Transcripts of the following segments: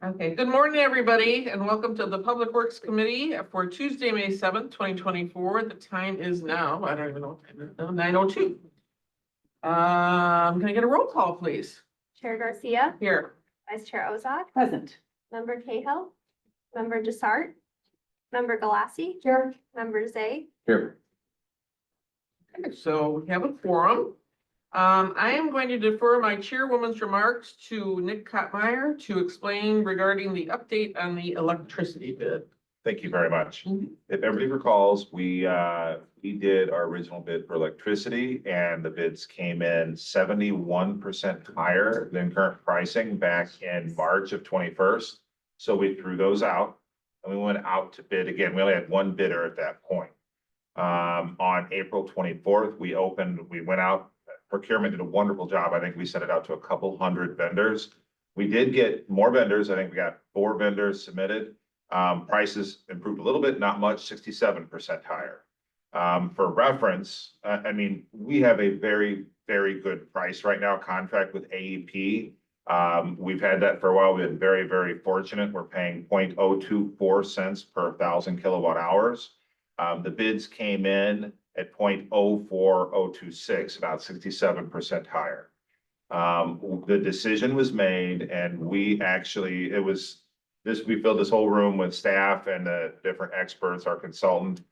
Okay, good morning, everybody, and welcome to the Public Works Committee for Tuesday, May 7th, 2024. The time is now, I don't even know what time it is now, 9:02. Can I get a roll call, please? Chair Garcia, Here. Vice Chair Ozak, Present. Member Cahill, Member Desart, Member Galassi. Here. Member Zay. Here. Okay, so we have a quorum. I am going to defer my chairwoman's remarks to Nick Kottmeyer to explain regarding the update on the electricity bid. Thank you very much. Mhm. If everybody recalls, we did our original bid for electricity and the bids came in 71% higher than current pricing back in March of 21st. So we threw those out and we went out to bid again. We only had one bidder at that point. On April 24th, we went out. Procurement did a wonderful job. I think we sent it out to a couple hundred vendors. We did get more vendors. I think we got 4 vendors submitted. Prices improved a little bit, not much, 67% higher. For reference, I mean, we have a very, very good price right now, contract with AEP. We've had that for a while. We've been very, very fortunate. We're paying 0.024 cents per 1,000 kilowatt hours. The bids came in at 0.04026, about 67% higher. The decision was made and we filled this whole room with staff and the different experts, our consultant.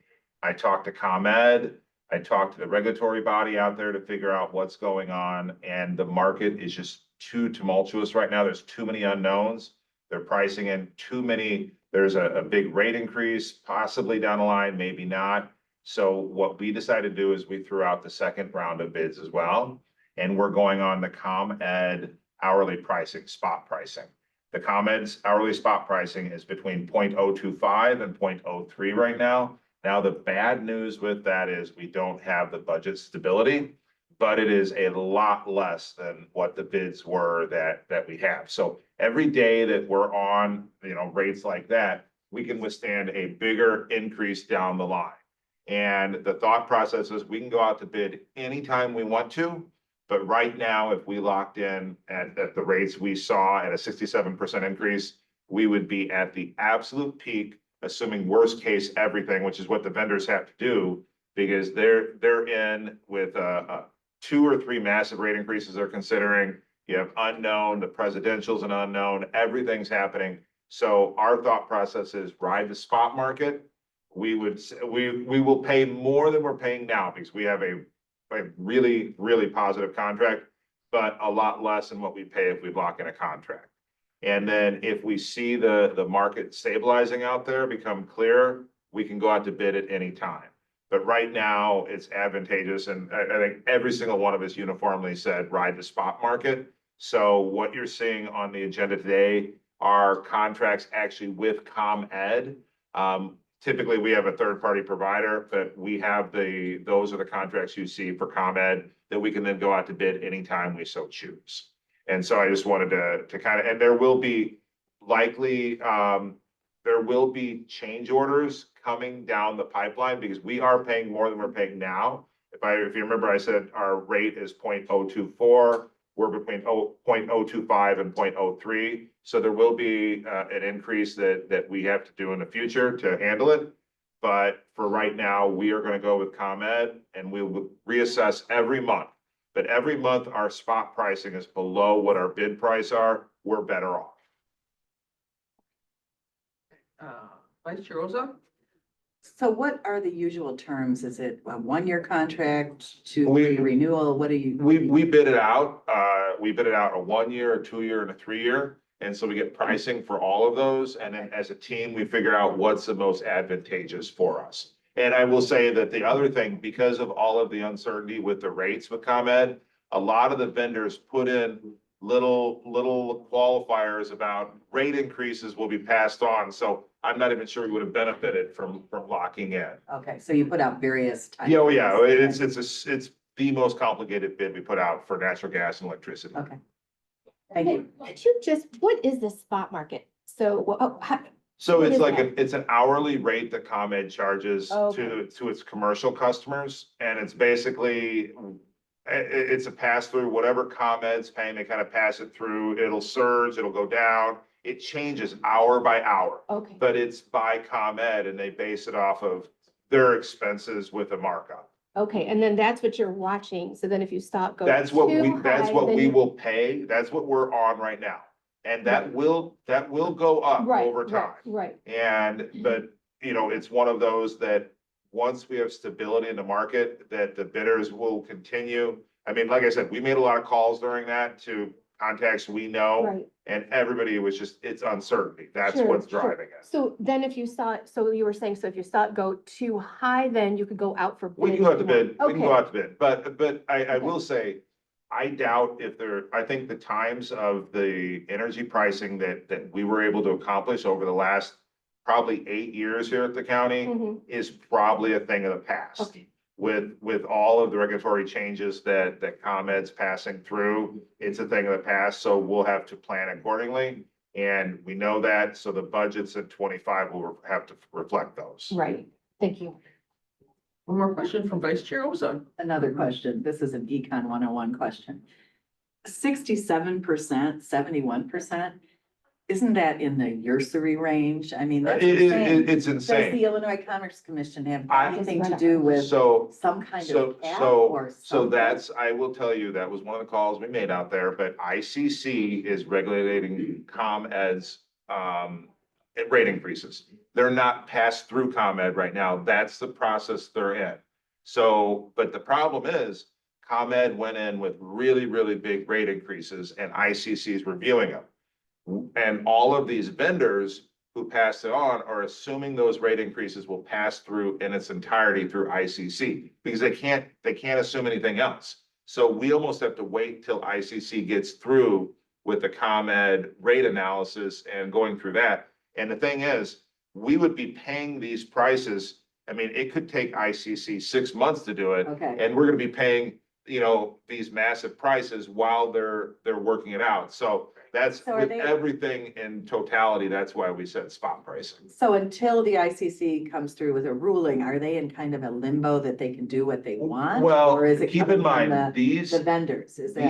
I talked to ComEd, I talked to the regulatory body out there to figure out what's going on, and the market is just too tumultuous right now. There's too many unknowns. They're pricing in too many. There's a big rate increase, possibly down the line, maybe not. So what we decided to do is we threw out the second round of bids as well. And we're going on the ComEd hourly pricing, spot pricing. The ComEd's hourly spot pricing is between 0.025 and 0.03 right now. Now, the bad news with that is we don't have the budget stability, but it is a lot less than what the bids were that we have. So every day that we're on, rates like that, we can withstand a bigger increase down the line. And the thought process is we can go out to bid anytime we want to, but right now, if we locked in at the rates we saw at a 67% increase, we would be at the absolute peak, assuming worst case everything, which is what the vendors have to do, because they're in with 2 or 3 massive rate increases they're considering. You have unknown, the presidential's an unknown, everything's happening. So our thought process is ride the spot market. We will pay more than we're paying now because we have a really, really positive contract, but a lot less than what we pay if we lock in a contract. And then if we see the market stabilizing out there, become clear, we can go out to bid at any time. But right now it's advantageous. And I think every single one of us uniformly said, ride the spot market. So what you're seeing on the agenda today are contracts actually with ComEd. Typically, we have a third-party provider, but we have those are the contracts you see for ComEd that we can then go out to bid anytime we so choose. And so I just wanted to kind of, and there will be likely, there will be change orders coming down the pipeline because we are paying more than we're paying now. If you remember, I said our rate is 0.024. We're between 0.025 and 0.03. So there will be an increase that we have to do in the future to handle it. But for right now, we are going to go with ComEd and we will reassess every month. But every month our spot pricing is below what our bid price are. We're better off. Vice Chair Ozak? So what are the usual terms? Is it a 1-year contract, 2 We- year renewal? What do you? We bid it out. We bid it out a 1-year, a 2-year, and a 3-year. And so we get pricing for all of those. And then as a team, we figure out what's the most advantageous for us. And I will say that the other thing, because of all of the uncertainty with the rates with ComEd, a lot of the vendors put in little qualifiers about rate increases will be passed on. So I'm not even sure we would have benefited from locking in. Okay, so you put out various types. Yeah, it's the most complicated bid we put out for natural gas and electricity. Okay. Thank you. Could you what is the spot market? So, So what it's is like that? it's an hourly rate that ComEd charges Okay. to its commercial customers. And it's basically, it's a pass through, whatever ComEd's paying, they kind of pass it through. It'll surge, it'll go down. It changes hour by hour, Okay, but it's by ComEd and they base it off of their expenses with a markup. okay, and then that's what you're watching, so then if you stop, go That's what too that's high, what then we you- will pay. That's what we're on right now. And that will go up Right, over right, time. right, And, but, you know, it's one of those that once we have stability in the market, that the bidders will continue. I mean, like I said, we made a lot of calls during that to contacts we know, right. and everybody was just, it's uncertainty. That's Sure, what's sure. driving it. So then if you saw, so you were saying, so if you saw it go too high, then you could go out for bid. We can go out to bid, we can go Okay. out to bid, but I Okay. will say, I doubt if I think the times of the energy pricing that we were able to accomplish over the last probably 8 years here at the county Mhm. is probably a thing of the past. Okay, With all of the regulatory changes that ComEd's passing through, it's a thing of the past, so we'll have to plan accordingly. And we know that, so the budgets in 25 will have to reflect those. right, thank you. One more question from Vice Chair Ozak. Another question. This is an Econ 101 question. 67%, 71%, isn't that in the usury range? I mean, that's insane. It's Does the insane. Illinois Commerce Commission have I- anything to do with So, some kind so, of cap so, or so something? that's, I will tell you, that was one of the calls we made out there, but ICC is regulating ComEd's, rate increases. They're not passed through ComEd right now. That's the process they're in. So, but the problem is ComEd went in with really, really big rate increases and ICC is reviewing them. And all of these vendors who passed it on are assuming those rate increases will pass through in its entirety through ICC because they can't assume anything else. So we almost have to wait till ICC gets through with the ComEd rate analysis and going through that. And the thing is, we would be paying these prices. I mean, it could take ICC 6 months to do it. Okay, And we're gonna be paying, you know, these massive prices while they're working it out. So that's So are with they- everything in totality, that's why we said spot pricing. so until the ICC comes through with a ruling, are they in kind of a limbo that they can do what they want? Well, Or is it keep coming in from mind, the vendors? Is that?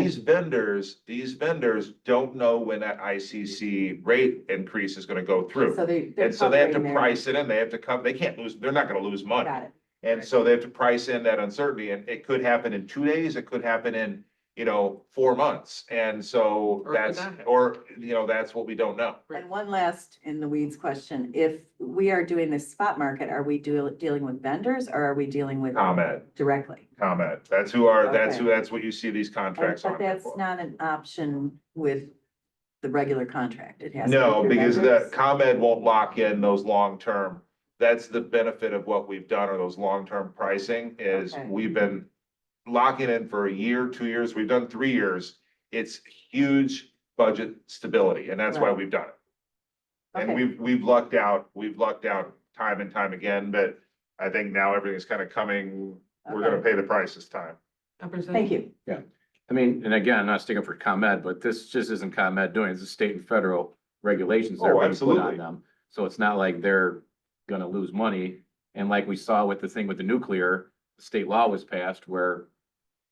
these vendors don't know when that ICC rate increase is gonna go through. So they're And so they have to covering their- price it in, they have to come, they can't lose, they're not gonna lose money. Got it. And so they have to price in that uncertainty, and it could happen in 2 days, it could happen in, 4 months. And so Or it could that's, not happen. or, that's what we don't know. And one last in the weeds question, if we are doing this spot market, are we dealing with vendors or are we dealing with ComEd, directly? that's Okay. that's what you see these contracts on. But there that's for. not an option with the regular contract. It has. to be No, through because vendors? the ComEd won't lock in those long-term. That's the benefit of what we've done, or those long-term pricing is Okay. we've been locking in for a year, 2 years, we've done 3 years. It's huge budget stability, and that's why Right. we've done it. And Okay. we've lucked out time and time again, but I think now everything's kind of coming, we're gonna Okay. pay the price this time. Thank you. I mean, and again, I'm not sticking for ComEd, but this just isn't ComEd doing it. It's the state and federal regulations that Oh, are being put absolutely. on them. So it's not like they're gonna lose money. And like we saw with the thing with the nuclear, state law was passed where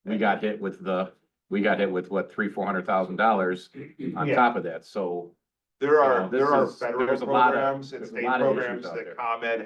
we got hit with what, $300,000-400,000 on Yeah. top of that. So There are, this there are is- federal there's a lot of- programs and there's a state lot of issues programs out that there. ComEd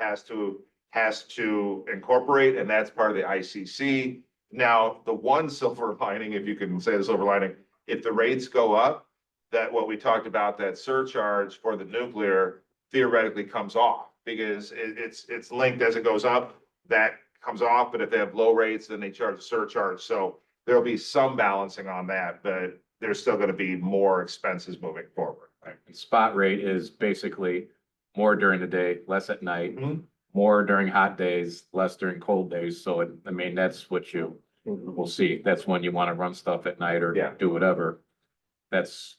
has to incorporate, and that's part of the ICC. Now, the one silver lining, if you can say the silver lining, if the rates go up, that what we talked about, that surcharge for the nuclear theoretically comes off, because it's linked as it goes up, that comes off, but if they have low rates, then they charge a surcharge. So there'll be some balancing on that, but there's still gonna be more expenses moving forward. right, and spot rate is basically more during the day, less at night, Mhm. more during hot days, less during cold days. So I mean, that's what you will see. That's when you want to run stuff at night or Yeah. do whatever. That's,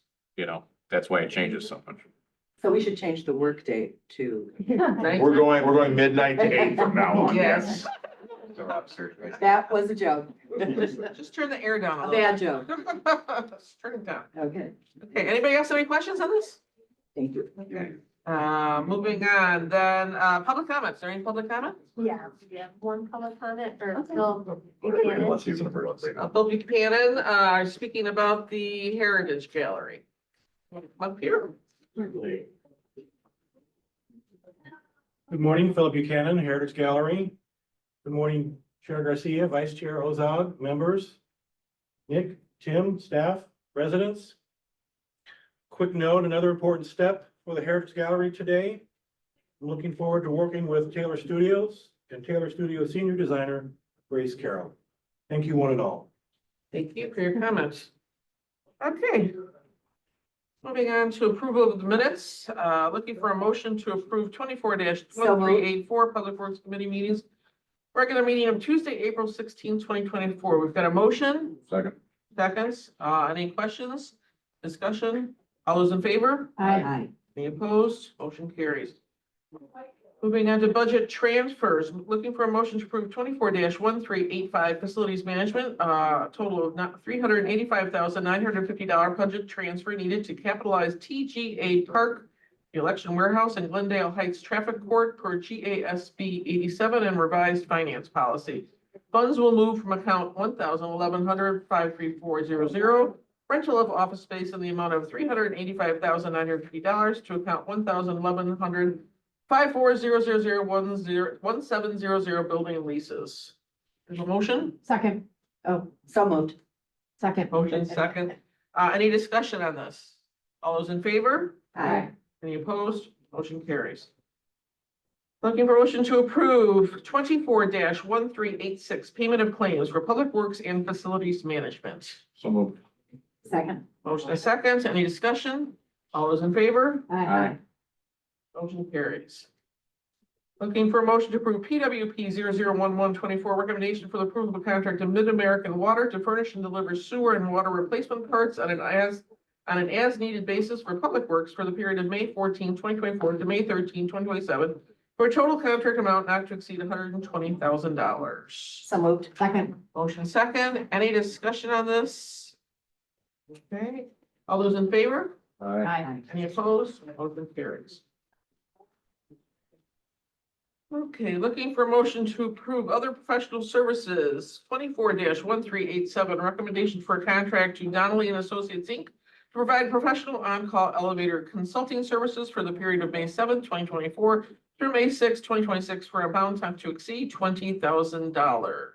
that's why it changes so much. So we should change the work date to, We're going midnight to 8 from now on, yes. Yes. that was a joke. Just turn the air down a A little. bad joke. Just turn it down. Okay, Okay, anybody else have any questions on this? thank you. Okay. Moving on, then, public comments. Is there any public comment? Yeah, we have one public comment or Okay. Bill Buchanan. Bill Buchanan, speaking about the Heritage Gallery. Up here. Good morning, Philip Buchanan, Heritage Gallery. Good morning, Chair Garcia, Vice Chair Ozog, members, Nick, Tim, staff, residents. Quick note, another important step for the Heritage Gallery today. I'm looking forward to working with Taylor Studios and Taylor Studios senior designer, Grace Carroll. Thank you one and all. Thank you for your comments. Okay. Moving on to approval of the minutes, looking for a motion to approve 24-1384 Public Works Committee meetings. Regular meeting of Tuesday, April 16, 2024. We've got a motion, Second. seconds, any questions, discussion? All those in favor? Aye. Any opposed? Motion carries. Moving on to budget transfers, looking for a motion to approve 24-1385 facilities management, total of $385,950 budget transfer needed to capitalize TGA Park, the election warehouse in Glendale Heights Traffic Court per GASB 87 and revised finance policy. Funds will move from account 1,100-53400, rental of office space in the amount of $385,950 to account 1,100 540001700 building leases. There's a motion, Second, Oh, so moved. second. motion second. Any discussion on this? All those in favor? Aye. Any opposed? Motion carries. Looking for motion to approve 24-1386 payment of claims for public works and facilities management. So moved. Second. Motion a second. Any discussion? All those in favor? Aye. Motion carries. Looking for a motion to approve PWP 001124 recommendation for the approval of a contract to Mid-American Water to furnish and deliver sewer and water replacement parts on an as-needed basis for public works for the period of May 14, 2024 to May 13, 2027, for a total contract amount not to exceed $120,000. So moved. Second. Motion second. Any discussion on this? Okay. All those in favor? Aye. Any opposed? Motion carries. Okay, looking for a motion to approve other professional services, 24-1387, recommendation for a contract to Donnelly and Associates, Inc. to provide professional on-call elevator consulting services for the period of May 7th, 2024 through May 6th, 2026 for a amount not to exceed $20,000.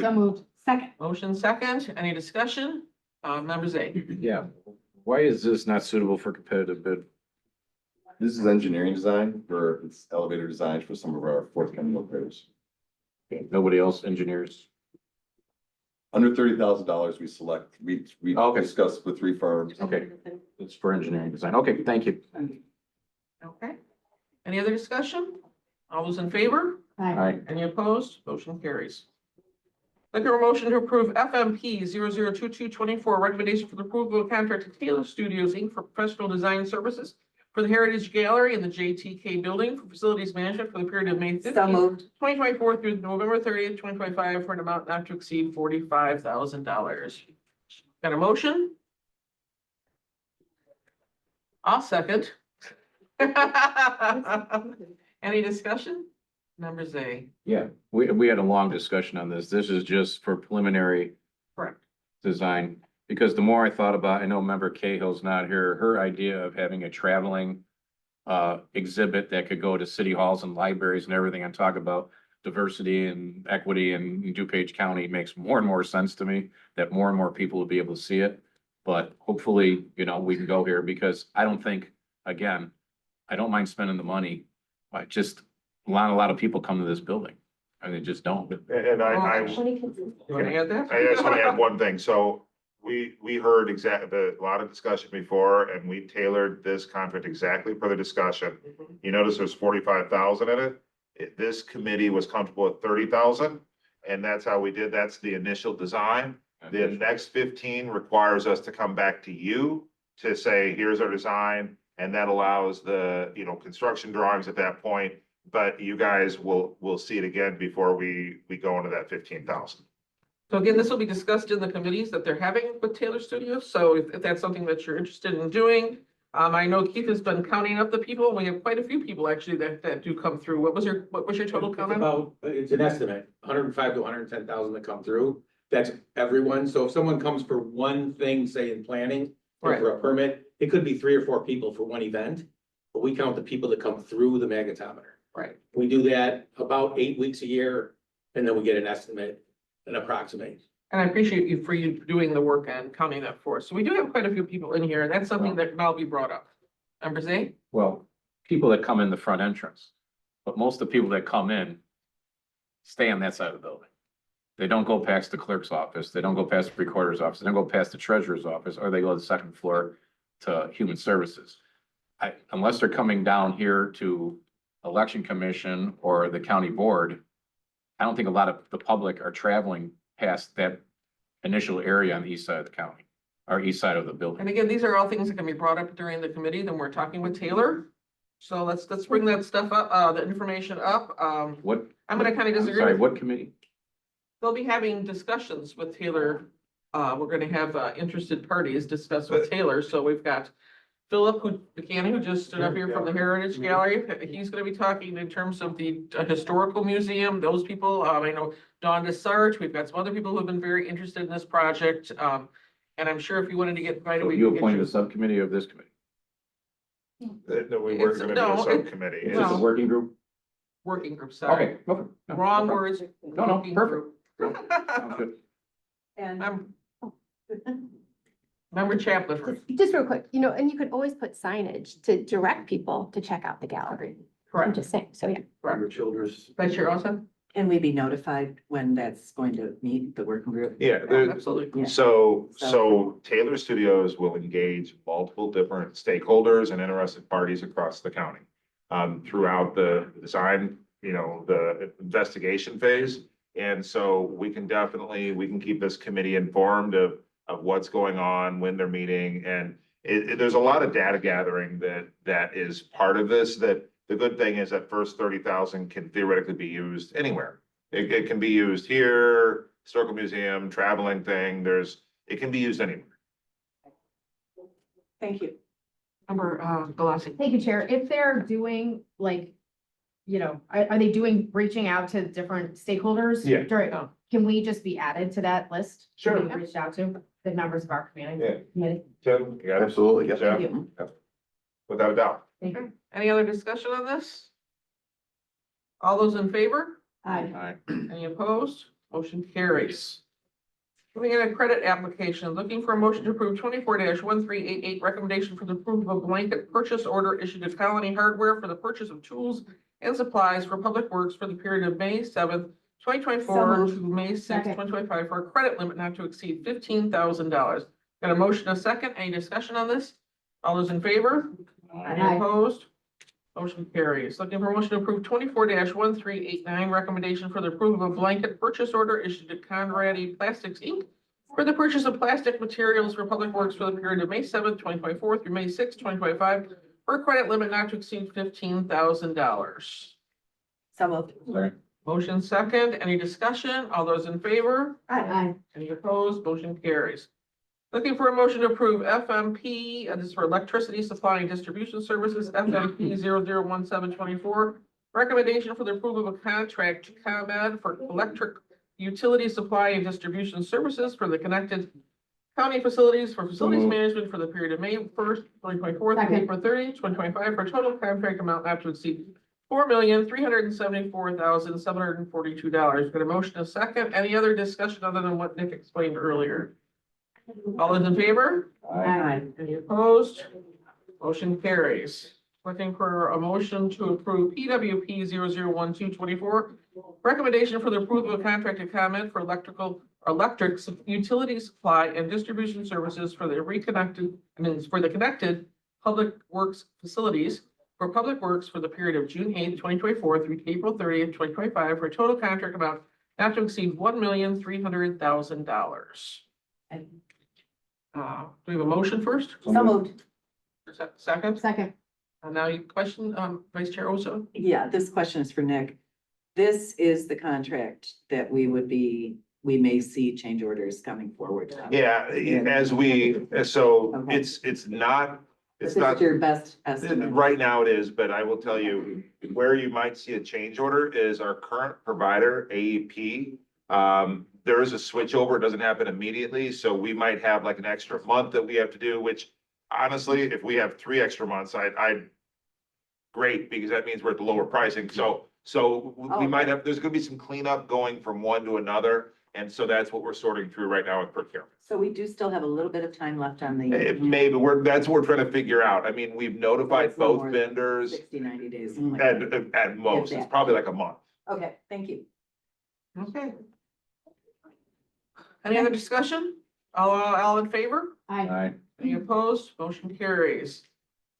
So moved. Second. Motion second. Any discussion? Members A. Yeah. Why is this not suitable for competitive bid? This is engineering design for its elevator designs for some of our forthcoming operators. Nobody else engineers? Under $30,000, we select, we Okay. discuss with 3 firms. Okay. It's for engineering design. Okay, thank you. Okay. Any other discussion? All those in favor? Aye. Any opposed? Motion carries. Looking for a motion to approve FMP 002224, recommendation for the approval of contract to Taylor Studios, Inc. for professional design services for the Heritage Gallery in the JTK building for facilities management for the period of May So 15th, moved. 2024 through November 30th, 2025 for an amount not to exceed $45,000. Got a motion? I'll second. Any discussion? Members A. Yeah, we had a long discussion on this. This is just for preliminary Correct. design. Because the more I thought about, I know member Cahill's not here, her idea of having a traveling exhibit that could go to city halls and libraries and everything and talk about diversity and equity in DuPage County makes more and more sense to me, that more and more people will be able to see it. But hopefully, you know, we can go here because I don't think, again, I don't mind spending the money, but just a lot of people come to this building. I mean, they just don't. And I You want to add that? I just want to add one thing. So we heard a lot of discussion before and we tailored this contract exactly for the discussion. You notice there's 45,000 in it. This committee was comfortable with 30,000 and that's how we did. That's the initial design. The next 15 requires us to come back to you to say, here's our design. And that allows the, construction drawings at that point. But you guys will see it again before we go into that 15,000. So again, this will be discussed in the committees that they're having with Taylor Studios. So if that's something that you're interested in doing, I know Keith has been counting up the people. We have quite a few people actually that do come through. What was your total count? It's an estimate, 105 to 110,000 that come through. That's everyone. So if someone comes for one thing, say in planning, or Right. for a permit, it could be 3 or 4 people for one event, but we count the people that come through the magnetometer. Right. We do that about 8 weeks a year, and then we get an estimate, an approximate. And I appreciate you for you doing the work on counting that for us. So we do have quite a few people in here. That's something that can all be brought up. Member Zay? Well, people that come in the front entrance, but most of the people that come in stay on that side of the building. They don't go past the clerk's office, they don't go past the recorder's office, they don't go past the treasurer's office, or they go to the second floor to human services. Unless they're coming down here to election commission or the county board, I don't think a lot of the public are traveling past that initial area on the east side of the county, or east side of the building. And again, these are all things that can be brought up during the committee, then we're talking with Taylor. So let's bring that stuff up, the information up. What? I'm gonna kind of I'm disagree sorry, with, what committee? they'll be having discussions with Taylor. We're gonna have, interested parties discuss with Taylor, so we've got Philip Buchanan, who just stood up here from the Heritage Gallery. He's gonna be talking in terms of the historical museum, those people. I know Dawn DeSarge, we've got some other people who have been very interested in this project. And I'm sure if you wanted to get invited, So we you could get appointed you. a subcommittee of this committee? No, we were It's- gonna do no, a it- subcommittee. Is this a No. working group? Working group, sorry. Okay. No, Wrong no words. No, no, working perfect. group. Sounds good. And Member Chapman, Just real quick, and you could always put signage to direct people to check out the gallery. I'm correct. just saying, so yeah. Your children's. Vice Chair Olson? can we be notified when that's going to meet the working group? Yeah, Absolutely. Yeah. so Taylor Studios will engage multiple different stakeholders and interested parties across the county. Throughout the design, the investigation phase. And so we can keep this committee informed of what's going on, when they're meeting. And there's a lot of data gathering that is part of this, that the good thing is that first 30,000 can theoretically be used anywhere. It can be used here, historical museum, traveling thing, it can be used anywhere. Thank you. Member, Galassi? Thank you, Chair. If they're doing are they reaching out to different stakeholders? Yeah. Can we just be added to that list? Sure. We reached out to the members of our community. Tim, you got it? Absolutely, yes. Jeff? Thank you. Without a doubt. Thank you. Any other discussion on this? All those in favor? Aye. Alright. Any opposed? Motion carries. Moving on to credit application, looking for a motion to approve 24-1388, recommendation for the approval of a blanket purchase order issued to Colony Hardware for the purchase of tools and supplies for public works for the period of May 7th, 2024 So to May 6th, Second. 2025 for a credit limit not to exceed $15,000. Got a motion, a second. Any discussion on this? All those in favor? Any Aye. opposed? Motion carries. Looking for a motion to approve 24-1389, recommendation for the approval of a blanket purchase order issued to Conradi Plastics, Inc. for the purchase of plastic materials for public works for the period of May 7th, 2024 through May 6th, 2025 for a credit limit not to exceed $15,000. So moved. Sorry. Motion second. Any discussion? All those in favor? Aye. Any opposed? Motion carries. Looking for a motion to approve FMP, this is for electricity supply and distribution services, FMP 001724. Recommendation for the approval of a contract to ComEd for electric utility supply and distribution services for the connected county facilities for facilities management for the period of May 1st, 2024 through Second. April 30th, 2025 for a total contract amount not to exceed $4,374,742. Got a motion, a second. Any other discussion other than what Nick explained earlier? All those in favor? Aye. Any opposed? Motion carries. Looking for a motion to approve PWP 001224. Recommendation for the approval of contract to comment for electric utility supply and distribution services for the connected public works facilities for public works for the period of June 8th, 2024 through April 30th, 2025 for a total contract amount not to exceed $1,300,000. Do we have a motion first? So moved. Second? Second. Now you question, Vice Chair Oso? Yeah, this question is for Nick. This is the contract that we may see change orders coming forward. Yeah, so it's not, This is your best estimate. right now it is, but I will tell you where you might see a change order is our current provider, AEP. There is a switchover, it doesn't happen immediately, so we might have like an extra month that we have to do, which honestly, if we have 3 extra months, great, because that means we're at the lower pricing. So we might have, there's gonna be some cleanup going from one to another. And so that's what we're sorting through right now with procurement. So we do still have a little bit of time left on the. Maybe that's what we're trying to figure out. I mean, we've notified It's no more both than vendors 60, 90 days. something like that. at most. If It's that. probably like a month. Okay, thank you. Okay. Any other discussion? All in favor? Aye. Any opposed? Motion carries.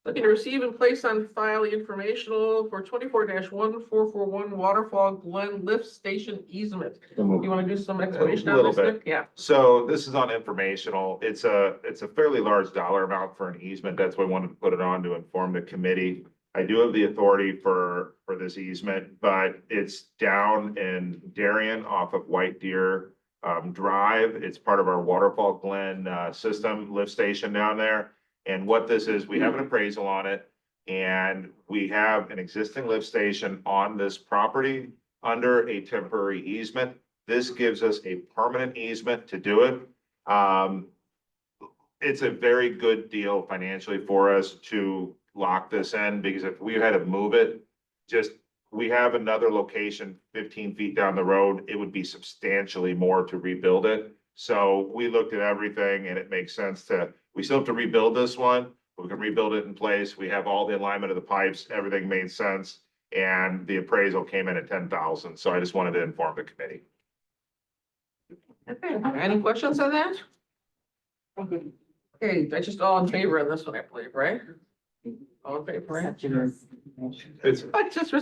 Looking to receive and place on file the informational for 24-1441 Waterfall Glen Lift Station easement. You want to do some explanation on little this, bit. Nick? Yeah. So this is on informational. It's a fairly large dollar amount for an easement. That's why I wanted to put it on to inform the committee. I do have the authority for this easement, but it's down in Darien off of White Deer Drive. It's part of our Waterfall Glen system lift station down there. And what this is, we have an appraisal on it, and we have an existing lift station on this property under a temporary easement. This gives us a permanent easement to do it. It's a very good deal financially for us to lock this in, because if we had to move it, we have another location 15 feet down the road, it would be substantially more to rebuild it. So we looked at everything and it makes sense we still have to rebuild this one, but we can rebuild it in place. We have all the alignment of the pipes, everything made sense. And the appraisal came in at 10,000. So I just wanted to inform the committee. Okay. Any questions on that? Okay, that's just all in favor on this one, I believe, right? All in favor, right? It's But just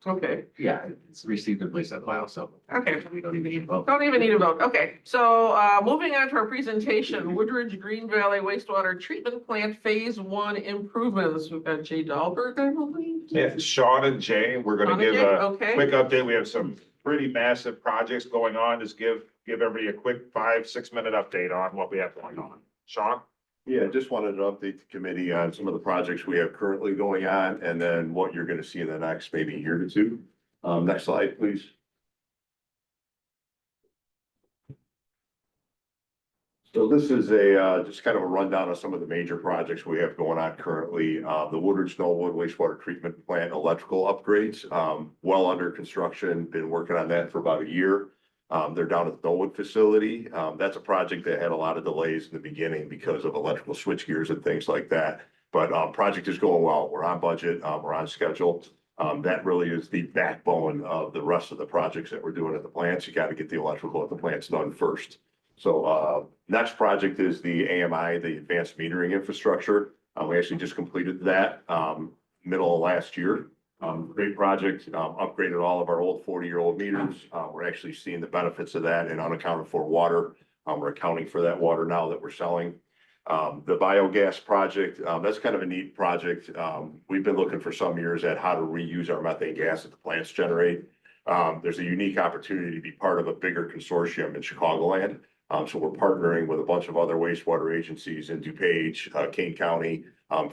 okay. Yeah, it's received and placed on file, so Okay. we don't even need to vote. Don't even need a vote. Okay, so moving on to our presentation, Woodridge Green Valley Wastewater Treatment Plant Phase 1 improvements. We've got Jay Dahlberg, I believe. Yeah, Sean and Jay, we're Sean gonna and give Jay, a okay. quick update. We have some pretty massive projects going on. Just give everybody a quick 5-6 minute update on what we have going on. Sean? Yeah, just wanted to update the committee on some of the projects we have currently going on and then what you're gonna see in the next maybe year to two. Next slide, please. So this is just kind of a rundown of some of the major projects we have going on currently. The Woodridge Knollwood wastewater treatment plant electrical upgrades, well under construction, been working on that for about a year. They're down at the Knollwood facility. That's a project that had a lot of delays in the beginning because of electrical switch gears and things like that. But project is going well. We're on budget, we're on schedule. That really is the backbone of the rest of the projects that we're doing at the plants. You got to get the electrical at the plants done first. So next project is the AMI, the advanced metering infrastructure. We actually just completed that middle of last year. Great project, upgraded all of our old 40-year-old meters. We're actually seeing the benefits of that in unaccounted for water. We're accounting for that water now that we're selling. The biogas project, that's kind of a neat project. We've been looking for some years at how to reuse our methane gas that the plants generate. There's a unique opportunity to be part of a bigger consortium in Chicagoland. So we're partnering with a bunch of other wastewater agencies in DuPage, Kane County.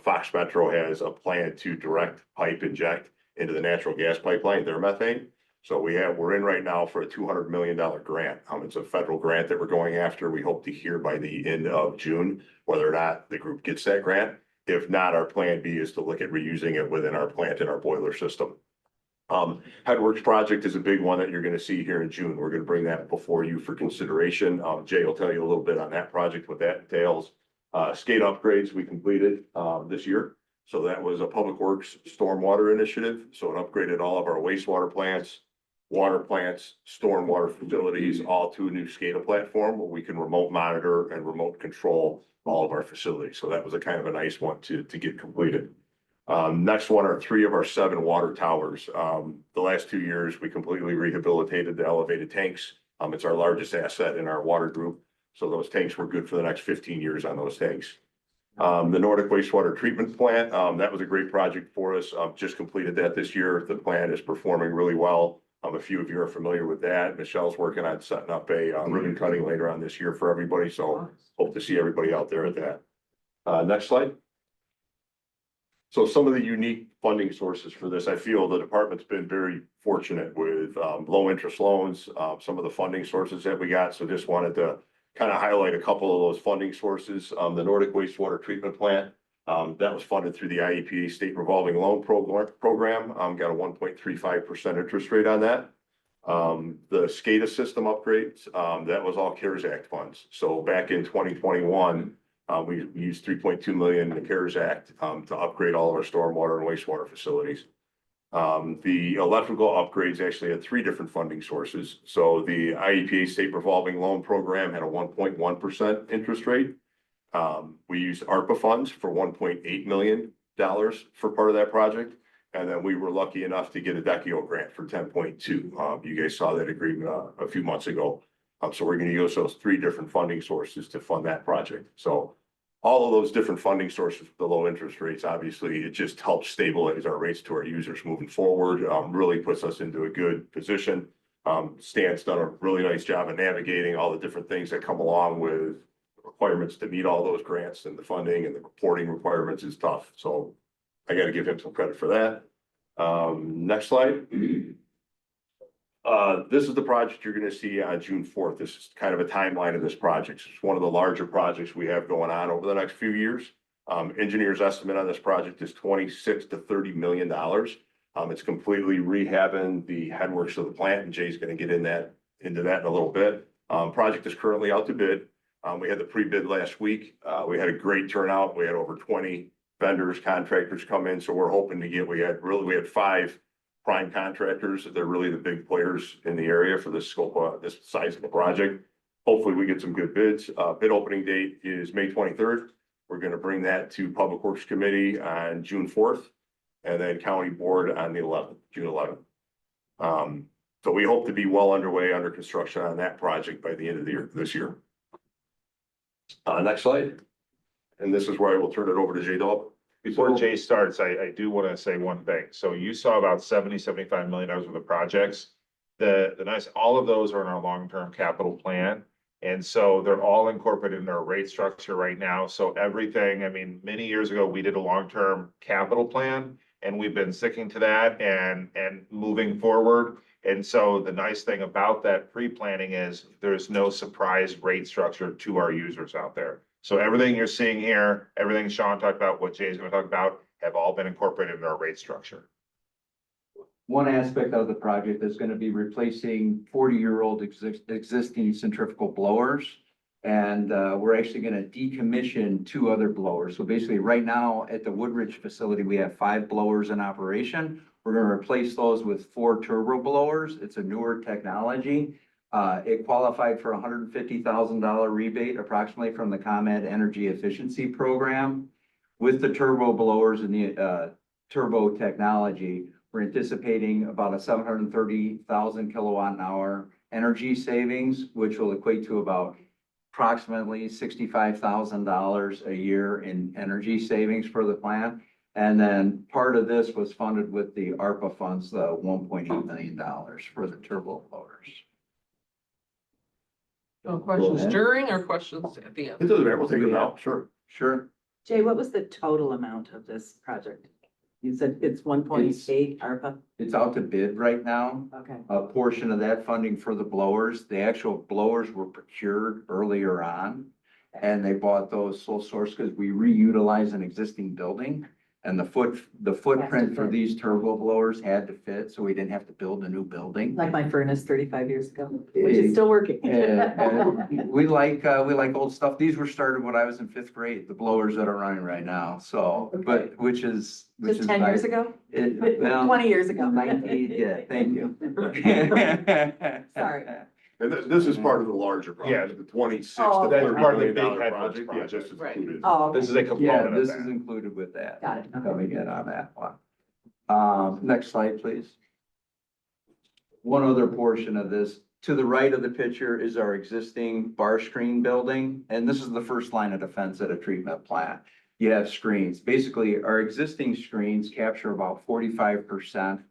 Fox Metro has a plan to direct pipe inject into the natural gas pipeline, their methane. So we're in right now for a $200 million grant. It's a federal grant that we're going after. We hope to hear by the end of June whether or not the group gets that grant. If not, our plan B is to look at reusing it within our plant and our boiler system. Headworks project is a big one that you're going to see here in June. We're going to bring that before you for consideration. Jay will tell you a little bit on that project, what that entails. Skate upgrades we completed this year. So that was a public works stormwater initiative. So it upgraded all of our wastewater plants, water plants, stormwater facilities, all to a new SCADA platform where we can remote monitor and remote control all of our facilities. So that was a kind of a nice one to get completed. Next one are 3 of our 7 water towers. The last 2 years, we completely rehabilitated the elevated tanks. It's our largest asset in our water group. So those tanks were good for the next 15 years on those tanks. The Nordic wastewater treatment plant, that was a great project for us. Just completed that this year. The plant is performing really well. A few of you are familiar with that. Michelle's working on setting up a ribbon cutting later on this year for everybody. So hope to see everybody out there at that. Next slide. So some of the unique funding sources for this, I feel the department's been very fortunate with low interest loans, some of the funding sources that we got. So just wanted to kind of highlight a couple of those funding sources. The Nordic wastewater treatment plant, That was funded through the IEPA State Revolving Loan Program, got a 1.35% interest rate on that. The SCADA system upgrades, that was all CARES Act funds. So back in 2021, we used 3.2 million in the CARES Act, to upgrade all of our stormwater and wastewater facilities. The electrical upgrades actually had three different funding sources. So the IEPA State Revolving Loan Program had a 1.1% interest rate. We used ARPA funds for $1.8 million for part of that project. And then we were lucky enough to get a DECIO grant for 10.2. You guys saw that agreement a few months ago. So we're gonna use those three different funding sources to fund that project. So all of those different funding sources with the low interest rates, obviously, it just helps stabilize our rates to our users moving forward, really puts us into a good position. Stan's done a really nice job of navigating all the different things that come along with requirements to meet all those grants, and the funding and the reporting requirements is tough. So I got to give him some credit for that. Next slide. This is the project you're going to see on June 4th. This is kind of a timeline of this project. It's one of the larger projects we have going on over the next few years. Engineers' estimate on this project is $26 to $30 million. It's completely rehabbing the headworks of the plant, and Jay's going to get into that in a little bit. Project is currently out to bid. We had the pre-bid last week. We had a great turnout. We had over 20 vendors, contractors come in. So we're hoping to get, we had 5 prime contractors. They're really the big players in the area for this scope of this size of the project. Hopefully we get some good bids. Bid opening date is May 23rd. We're going to bring that to Public Works Committee on June 4th, and then County Board on the 11th, June 11th. So we hope to be well underway under construction on that project by the end of the year, this year. Next slide. And this is where I will turn it over to Jay Daub. Before Jay starts, I do want to say one thing. So you saw about $75 million worth of projects. All of those are in our long-term capital plan. And so they're all incorporated in our rate structure right now. So everything, I mean, many years ago, we did a long-term capital plan, and we've been sticking to that and moving forward. And so the nice thing about that pre-planning is there's no surprise rate structure to our users out there. So everything you're seeing here, everything Sean talked about, what Jay's going to talk about, have all been incorporated in our rate structure. One aspect of the project is going to be replacing 40-year-old existing centrifugal blowers. And we're actually going to decommission 2 other blowers. So basically right now at the Woodridge facility, we have 5 blowers in operation. We're going to replace those with 4 turbo blowers. It's a newer technology. It qualified for a $150,000 rebate approximately from the ComEd Energy Efficiency Program. With the turbo blowers and the turbo technology, we're anticipating about a 730,000 kilowatt an hour energy savings, which will equate to about approximately $65,000 a year in energy savings for the plant. And then part of this was funded with the ARPA funds, the $1.8 million for the turbo blowers. No questions ahead. during or questions at the It end? doesn't matter. We'll take it out. Sure. Sure. Jay, what was the total amount of this project? You said it's 1.8 ARPA? It's out to bid right now. Okay. A portion of that funding for the blowers, the actual blowers were procured earlier on. And they bought those sole source because we reutilize an existing building. And the footprint for fit. these turbo blowers had to fit, so we didn't have to build a new building. Like my furnace 35 years ago, which is still working. And we like old stuff. These were started when I was in 5th grade, the blowers that are running right now. So, but which is Just 10 years ago? Well, 20 years ago. 19, yeah, thank you. Sorry. And this is part of the larger project, the 26 Oh, to okay. $30 Part of the million big headworks project. Yeah, project. just is Right. included. Oh, okay. This is a Yeah, component this of is that. included with that. Got it. Okay. Coming in on that one. Next slide, please. One other portion of this, to the right of the picture is our existing bar screen building. And this is the first line of defense at a treatment plant. You have screens. Basically, our existing screens capture about 45%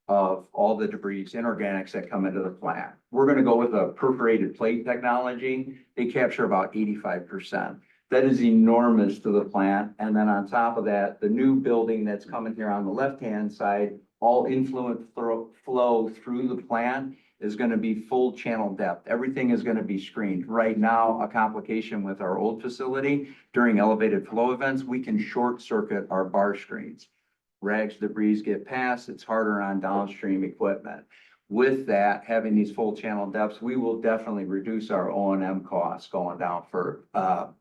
of all the debris, inorganics that come into the plant. We're going to go with a perforated plate technology. They capture about 85%. That is enormous to the plant. And then on top of that, the new building that's coming here on the left-hand side, all influent flow through the plant is gonna be full channel depth. Everything is gonna be screened. Right now, a complication with our old facility, during elevated flow events, we can short circuit our bar screens. Rags, debris get past, it's harder on downstream equipment. With that, having these full channel depths, we will definitely reduce our O&M costs going down for,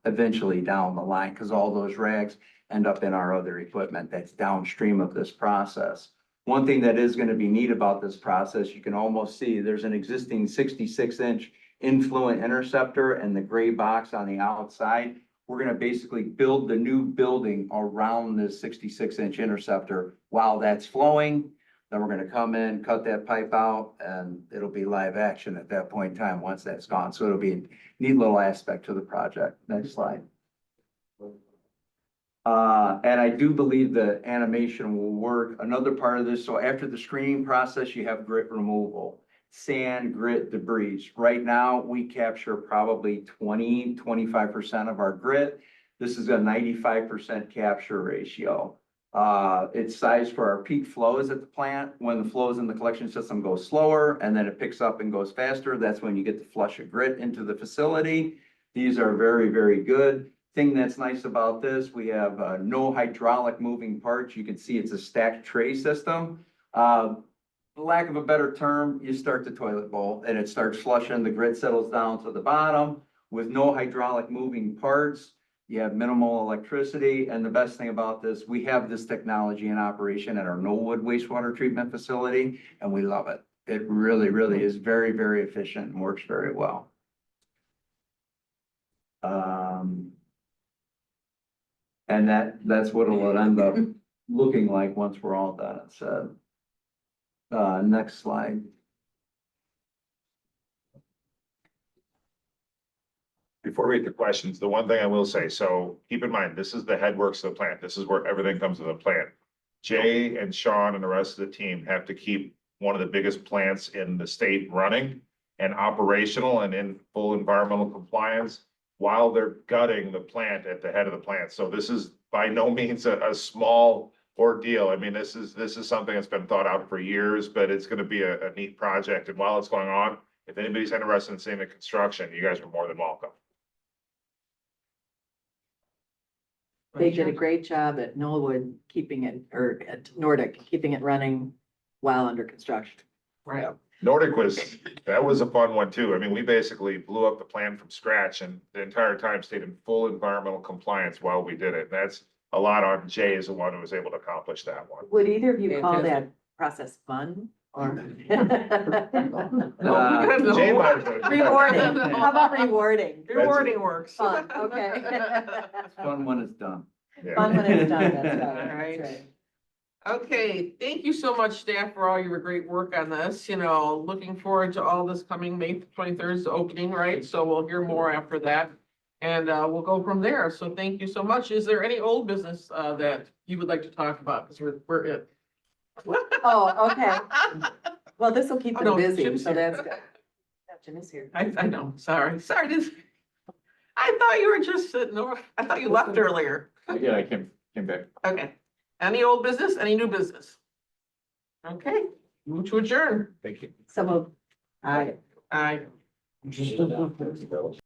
eventually down the line, because all those rags end up in our other equipment that's downstream of this process. One thing that is gonna be neat about this process, you can almost see there's an existing 66-inch influent interceptor and the gray box on the outside. We're gonna basically build the new building around this 66-inch interceptor while that's flowing. Then we're gonna come in, cut that pipe out, and it'll be live action at that point in time, once that's gone. So it'll be a neat little aspect to the project. Next slide. And I do believe the animation will work. Another part of this, so after the screening process, you have grit removal, sand, grit, debris. Right now, we capture probably 25% of our grit. This is a 95% capture ratio. It's sized for our peak flows at the plant. When the flows in the collection system go slower and then it picks up and goes faster, that's when you get the flush of grit into the facility. These are very, very good. Thing that's nice about this, we have no hydraulic moving parts. You can see it's a stacked tray system. For lack of a better term, you start the toilet bowl and it starts flushing, the grit settles down to the bottom. With no hydraulic moving parts, you have minimal electricity, and the best thing about this, we have this technology in operation at our Knollwood wastewater treatment facility, and we love it. It really, really is very, very efficient and works very well. And that's what it'll end up looking like once we're all done and said. Next slide. Before we get to questions, the one thing I will say, so keep in mind, this is the headworks of the plant. This is where everything comes to the plant. Jay and Sean and the rest of the team have to keep one of the biggest plants in the state running and operational and in full environmental compliance while they're gutting the plant at the head of the plant. So this is by no means a small ordeal. I mean, this is something that's been thought out for years, but it's gonna be a neat project. And while it's going on, if anybody's interested in seeing the construction, you guys are more than welcome. They did a great job at Knollwood keeping it, or at Nordic, keeping it running while under construction. Right. Nordic that was a fun one too. I mean, we basically blew up the plant from scratch and the entire time stayed in full environmental compliance while we did it. That's a lot on Jay is the one who was able to accomplish that one. Would either of you call Fantastic. that process fun or? Jay might have been- Rewarding. How about rewarding? Rewarding works. Fun, okay. It's fun when it's done. Yeah. Fun when it's done, that's right. All right. That's right. Okay, thank you so much, staff, for all your great work on this. You know, looking forward to all this coming May 23rd is the opening, right? So we'll hear more after that. And we'll go from there. So thank you so much. Is there any old business that you would like to talk about? Because we're it. Oh, okay. Well, this will keep Oh, no, them busy, Jim's so here. that's good. Yeah, Jim is here. I know, sorry, I thought you were just sitting over, I thought you left earlier. Yeah, I came back. Okay, any old business, any new business? Okay, move to adjourn. Thank you. Some of, I. Aye.